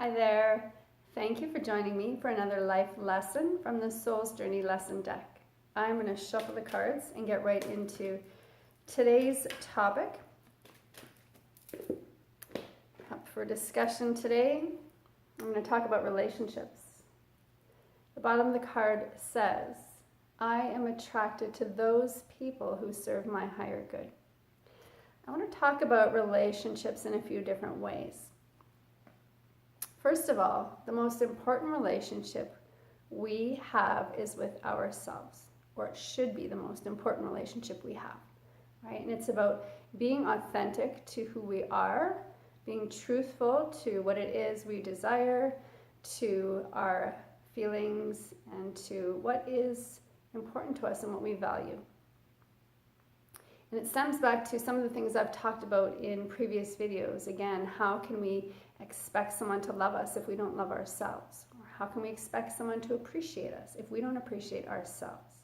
Hi there. Thank you for joining me for another life lesson from the Soul's Journey lesson deck. I'm going to shuffle the cards and get right into today's topic. Up for discussion today, I'm going to talk about relationships. The bottom of the card says, I am attracted to those people who serve my higher good. I want to talk about relationships in a few different ways. First of all, the most important relationship we have is with ourselves, or it should be the most important relationship we have, right? And it's about being authentic to who we are, being truthful to what it is we desire, to our feelings, and to what is important to us and what we value. And it stems back to some of the things I've talked about in previous videos. Again, how can we expect someone to love us if we don't love ourselves? Or how can we expect someone to appreciate us if we don't appreciate ourselves?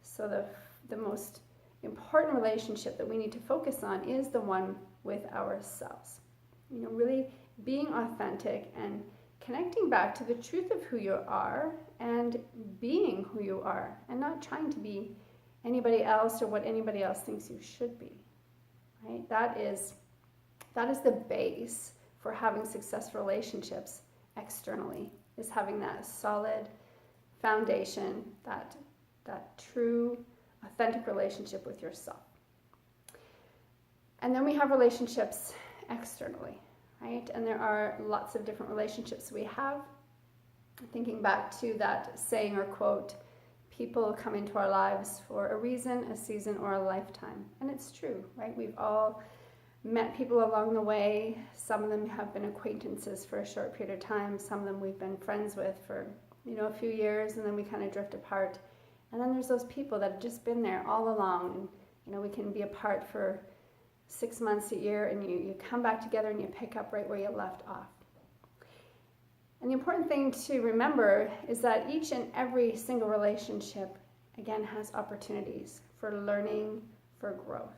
So the most important relationship that we need to focus on is the one with ourselves. You know, really being authentic and connecting back to the truth of who you are and being who you are, and not trying to be anybody else or what anybody else thinks you should be, right? That is the base for having successful relationships externally, is having that solid foundation, that true, authentic relationship with yourself. And then we have relationships externally, right? And there are lots of different relationships we have. Thinking back to that saying or quote, people come into our lives for a reason, a season, or a lifetime. And it's true, right? We've all met people along the way. Some of them have been acquaintances for a short period of time. Some of them we've been friends with for, a few years, and then we kind of drift apart. And then there's those people that have just been there all along. And, we can be apart for 6 months, a year, and you come back together and you pick up right where you left off. And the important thing to remember is that each and every single relationship, again, has opportunities for learning, for growth.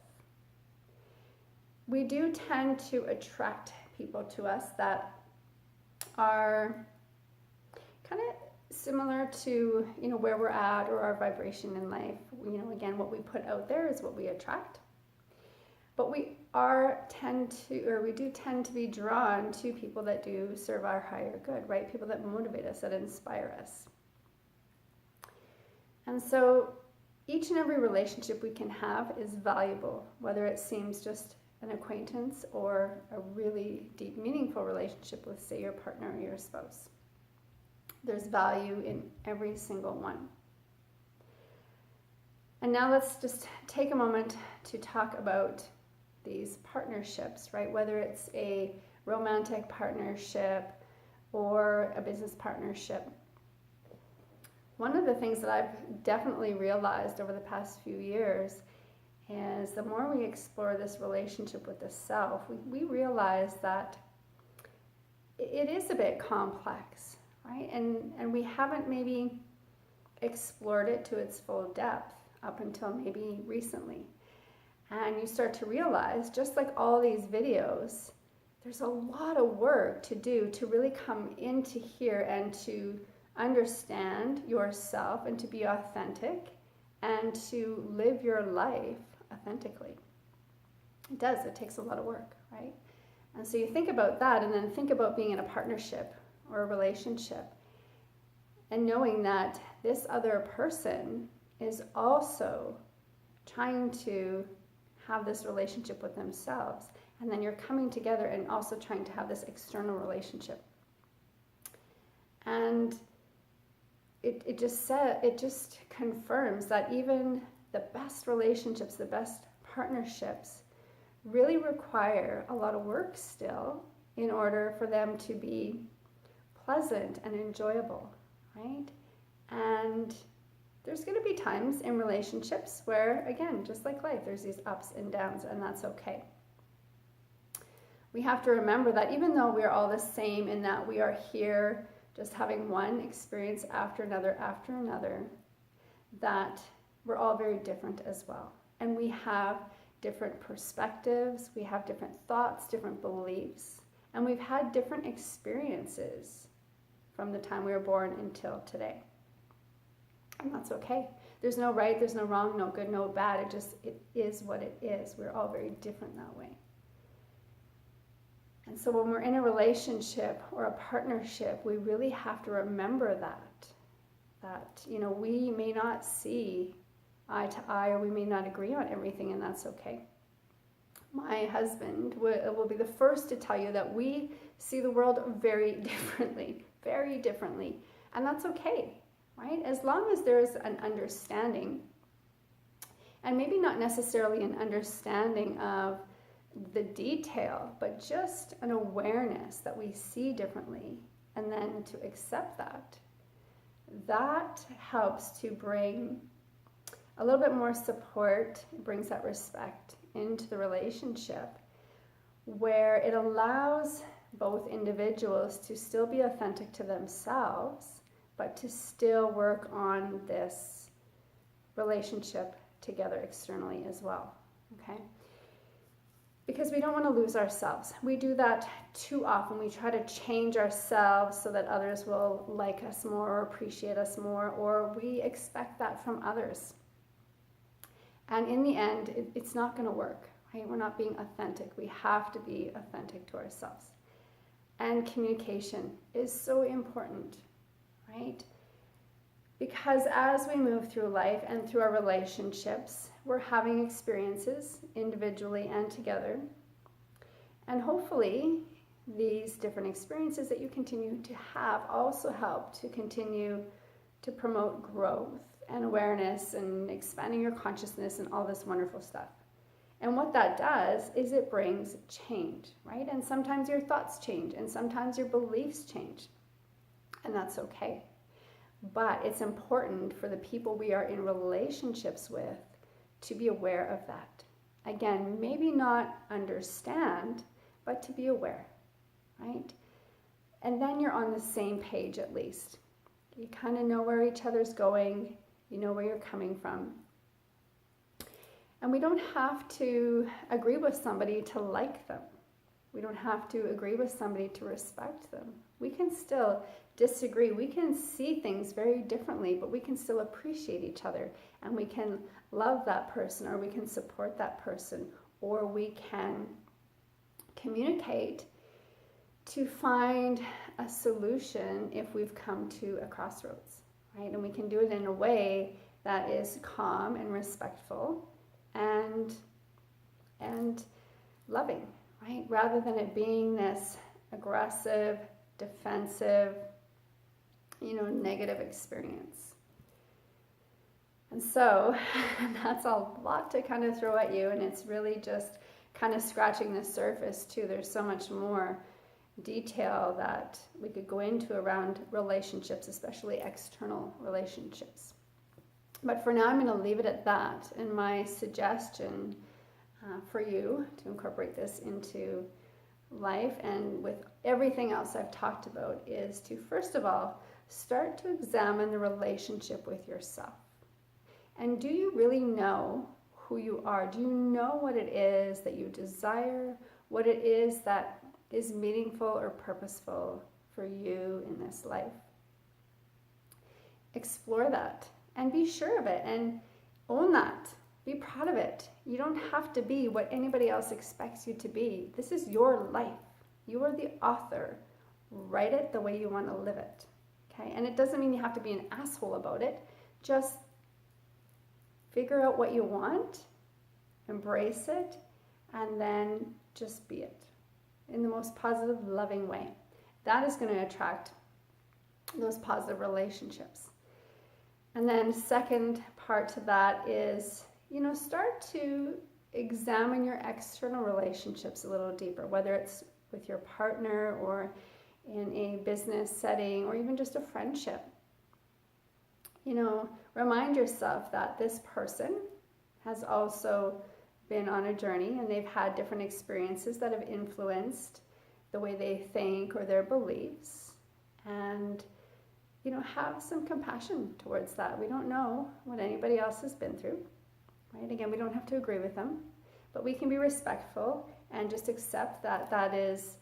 We do tend to attract people to us that are kind of similar to, where we're at or our vibration in life. Again, what we put out there is what we attract. But we do tend to be drawn to people that do serve our higher good, right? People that motivate us, that inspire us. And so each and every relationship we can have is valuable, whether it seems just an acquaintance or a really deep, meaningful relationship with, say, your partner or your spouse. There's value in every single one. And now let's just take a moment to talk about these partnerships, right? Whether it's a romantic partnership or a business partnership. One of the things that I've definitely realized over the past few years is the more we explore this relationship with the self, we realize that it is a bit complex, right? And we haven't maybe explored it to its full depth up until maybe recently. And you start to realize, just like all these videos, there's a lot of work to do to really come into here and to understand yourself and to be authentic and to live your life authentically. It takes a lot of work, right? And so you think about that, and then think about being in a partnership or a relationship and knowing that this other person is also trying to have this relationship with themselves, and then you're coming together and also trying to have this external relationship. And it just confirms that even the best relationships, the best partnerships really require a lot of work still in order for them to be pleasant and enjoyable, right? And there's going to be times in relationships where, again, just like life, there's these ups and downs, and that's okay. We have to remember that even though we're all the same in that we are here just having one experience after another, that we're all very different as well. And we have different perspectives, we have different thoughts, different beliefs, And we've had different experiences from the time we were born until today. And that's okay. There's no right, there's no wrong, no good, no bad. It is what it is. We're all very different that way. And so when we're in a relationship or a partnership, we really have to remember that, you know, we may not see eye to eye, or we may not agree on everything, and that's okay. My husband will be the first to tell you that we see the world very differently, and that's okay, right? As long as there's an understanding, and maybe not necessarily an understanding of the detail, but just an awareness that we see differently, and then to accept that helps to bring a little bit more support. It brings that respect into the relationship, where it allows both individuals to still be authentic to themselves, but to still work on this relationship together externally as well, okay? Because we don't want to lose ourselves. We do that too often. We try to change ourselves so that others will like us more or appreciate us more, or we expect that from others. And in the end, it's not going to work, right? We're not being authentic. We have to be authentic to ourselves. And communication is so important, right? Because as we move through life and through our relationships, we're having experiences individually and together. And hopefully, these different experiences that you continue to have also help to continue to promote growth and awareness and expanding your consciousness and all this wonderful stuff. And what that does is it brings change, right? And sometimes your thoughts change, and sometimes your beliefs change, and that's okay. But it's important for the people we are in relationships with to be aware of that. Again, maybe not understand, but to be aware, right? And then you're on the same page at least. You kind of know where each other's going, you know where you're coming from. And we don't have to agree with somebody to like them. We don't have to agree with somebody to respect them. We can still disagree. We can see things very differently, but we can still appreciate each other, and we can love that person, or we can support that person, or we can communicate to find a solution if we've come to a crossroads, right? And we can do it in a way that is calm and respectful and loving, right? Rather than it being this aggressive, defensive, negative experience. And so that's a lot to kind of throw at you, and it's really just kind of scratching the surface too. There's so much more detail that we could go into around relationships, especially external relationships. But for now, I'm going to leave it at that. And my suggestion for you to incorporate this into life and with everything else I've talked about is to, first of all, start to examine the relationship with yourself. And do you really know who you are? Do you know what it is that you desire? What it is that is meaningful or purposeful for you in this life? Explore that and be sure of it and own that. Be proud of it. You don't have to be what anybody else expects you to be. This is your life. You are the author. Write it the way you want to live it. Okay? And it doesn't mean you have to be an asshole about it. Just figure out what you want, embrace it, and then just be it in the most positive, loving way. That is going to attract those positive relationships. And then second part to that is, start to examine your external relationships a little deeper, whether it's with your partner or in a business setting or even just a friendship. Remind yourself that this person has also been on a journey and they've had different experiences that have influenced the way they think or their beliefs. And have some compassion towards that. We don't know what anybody else has been through, right? Again, we don't have to agree with them, but we can be respectful and just accept that that is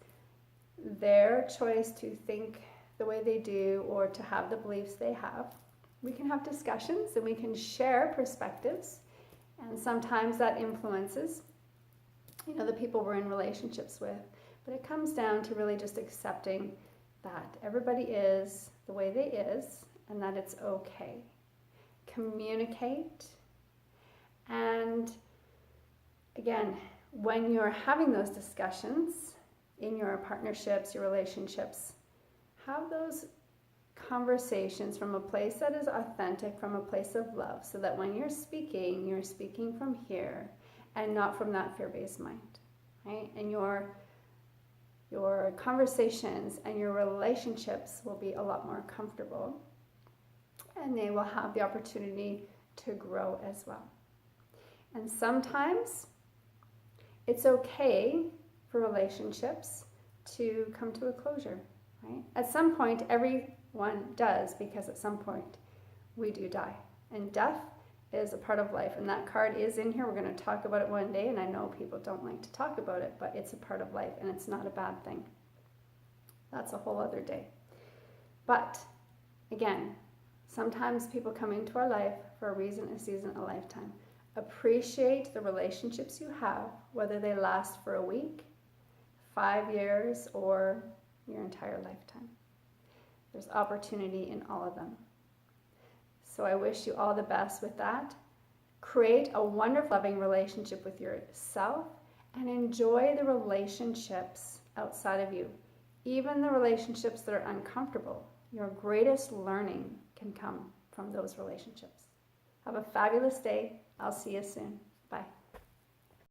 their choice to think the way they do or to have the beliefs they have. We can have discussions and we can share perspectives, and sometimes that influences, the people we're in relationships with. But it comes down to really just accepting that everybody is the way they is and that it's okay. Communicate. And again, when you're having those discussions in your partnerships, your relationships, have those conversations from a place that is authentic, from a place of love, so that when you're speaking from here and not from that fear-based mind, right? And your conversations and your relationships will be a lot more comfortable, and they will have the opportunity to grow as well. And sometimes it's okay for relationships to come to a closure, right? At some point, everyone does, because at some point we do die. And death is a part of life, and that card is in here. We're going to talk about it one day, and I know people don't like to talk about it, but it's a part of life, and it's not a bad thing. That's a whole other day. But again, sometimes people come into our life for a reason, a season, a lifetime. Appreciate the relationships you have, whether they last for a week, 5 years, or your entire lifetime. There's opportunity in all of them. So I wish you all the best with that. Create a wonderful, loving relationship with yourself, and enjoy the relationships outside of you. Even the relationships that are uncomfortable. Your greatest learning can come from those relationships. Have a fabulous day. I'll see you soon.